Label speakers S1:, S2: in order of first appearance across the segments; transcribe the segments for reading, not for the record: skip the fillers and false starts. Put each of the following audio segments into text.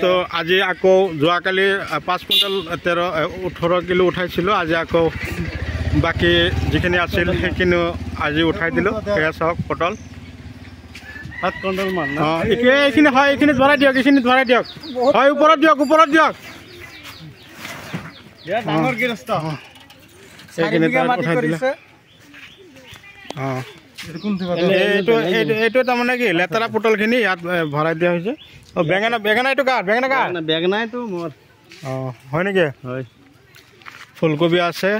S1: তো আজি আকৌ যোৱাকালি 5 কুইণ্টেল 18 কিলো উঠাইছিলোঁ। আজি আকৌ বাকী যিখিনি আছিল সেইখিনিও আজি উঠাই দিলোঁ। সেয়া চাওক পটল 7 কুইণ্টেল মান। এইখিনি হয়, এইখিনিত ভৰাই দিয়ক, এইখিনিত ভৰাই দিয়ক। হয়, ওপৰত দিয়ক, ওপৰত দিয়ক। ডাঙৰ গৃহস্থ এইখিনিত উঠাই দিলে। এইটো তাৰমানে কি লেতেৰা পটলখিনি ইয়াত ভৰাই দিয়া হৈছে। বেঙেনা বেঙেনা এইটো কাৰ? বেঙেনা কাৰ? বেঙেনাইটো মোৰ। হয় নেকি? হয়। ফুলকবি আছে,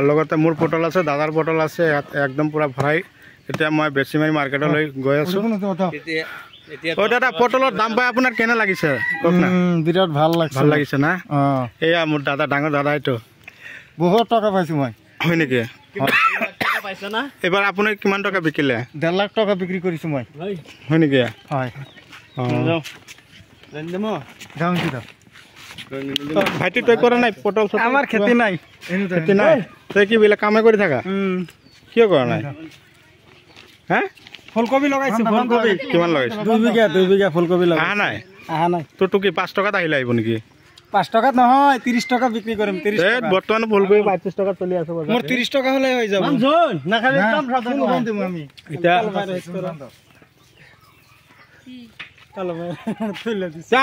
S1: লগতে মোৰ পটল আছে, দাদাৰ পটল আছে। ইয়াত একদম পূৰা ভৰাই এতিয়া মই বেচিমাৰি মাৰ্কেটলৈ গৈ আছোঁ। দাদা, পটলৰ দাম পাই আপোনাৰ কেনে লাগিছে? বিৰাট ভাল লাগিছে। ভাল লাগিছে না? এয়া মোৰ দাদা, ডাঙৰ দাদা। এইটো বহুত টকা পাইছোঁ মই। হয় নেকি? এবাৰ আপুনি কিমান টকা বিকিলে? 1.5 লাখ টকা বিক্ৰী কৰিছোঁ মই। হয় নেকি? হয়। ভাইটি তই কৰা নাই পটল? আমাৰ খেতি নাই। খেতি নাই? তই কি বোলে কামে কৰি থাকা? কিয় কৰা নাই? হা? ফুলকবি লগাইছোঁ। ফুলকবি কিমান লগাইছোঁ? 2 বিঘা ফুলকবি লগাই। অহা নাই? অহা নাই। তোৰতো কি 5 টকাত আহিলে আহিব নেকি? 5 টকাত নহয়, 30 টকা বিক্ৰী কৰিম। 30 টকা বৰ্তমান ফুলকবি 35 টকাত চলি আছে। মোৰ 30 টকা হ'লে হৈ যাব।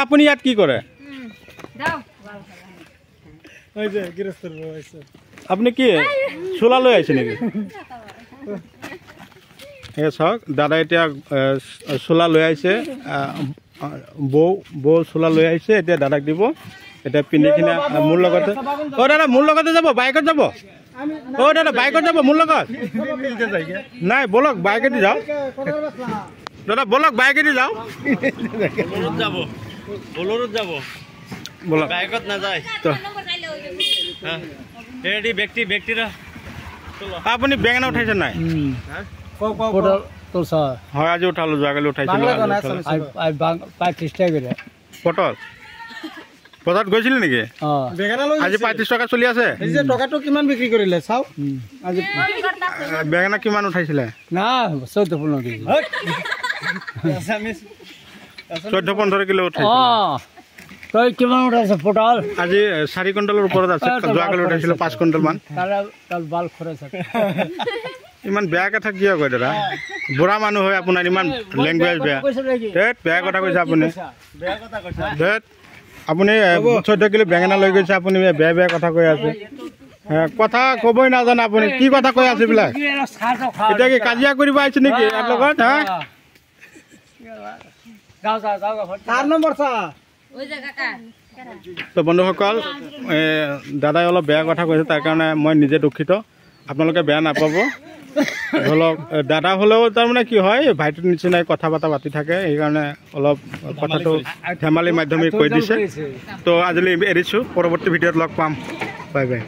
S1: আপুনি ইয়াত কি কৰে? আপুনি কি চোলা লৈ আহিছে নেকি? এই চাওক, দাদা এতিয়া চোলা লৈ আহিছে। বৌ চোলা লৈ আহিছে, এতিয়া দাদাক দিব। এতিয়া পিন্ধি কিনে মোৰ লগতে। দাদা মোৰ লগতে যাব? বাইকত যাব? দাদা বাইকত যাব মোৰ লগত? নাই, বলক বাইকেদি যাওঁ। দাদা বলক বাইকেদি যাওঁ। বলৰত যাব বলক, বাইকত নাযায়। আপুনি বেঙেনা উঠাইছে নাই? হয়, আজি উঠালো, যোৱাকালি উঠাইছিলো। পটল বজাৰত গৈছিলে নেকি? আজি 35 টকা চলি আছে। টকাটো কিমান বিক্ৰী কৰিলে চাওক। আজি বেঙেনা কিমান উঠাইছিলে? 14-15 কিলো উঠাইছে। তই কিমান উঠাইছে পটল? আজি 4 কুইণ্টেলৰ ওপৰত আছে। যোৱাকালি উঠাইছিলো 5 কুইণ্টেল মান। ইমান বেয়া কথা কিয় কয় দাদা? বুঢ়া মানুহ হয় আপোনাৰ, ইমান লেংগুৱেজ বেয়া। বেয়া কথা কৈছে আপুনি। আপুনি 14 কিলো বেঙেনা লৈ গৈছে, আপুনি বেয়া বেয়া কথা কৈ আছে। কথা ক'বই নাজানে আপুনি, কি কথা কৈ আছে এইবিলাক? এতিয়া কি কাজিয়া কৰিব আহিছে নেকি ইয়াৰ লগত? তো বন্ধুসকল, দাদাই অলপ বেয়া কথা কৈছে, তাৰ কাৰণে মই নিজে দুখিত। আপোনালোকে বেয়া নাপাব। ধৰি লওক, দাদা হ'লেও তাৰমানে কি হয়, ভাইটিৰ নিচিনাই কথা বতৰা পাতি থাকে, সেইকাৰণে অলপ কথাটো ধেমালি মাধ্যমেৰে কৈ দিছে। তো আজিলৈ এৰিছোঁ, পৰৱৰ্তী ভিডিঅ'ত লগ পাম। Bye bye.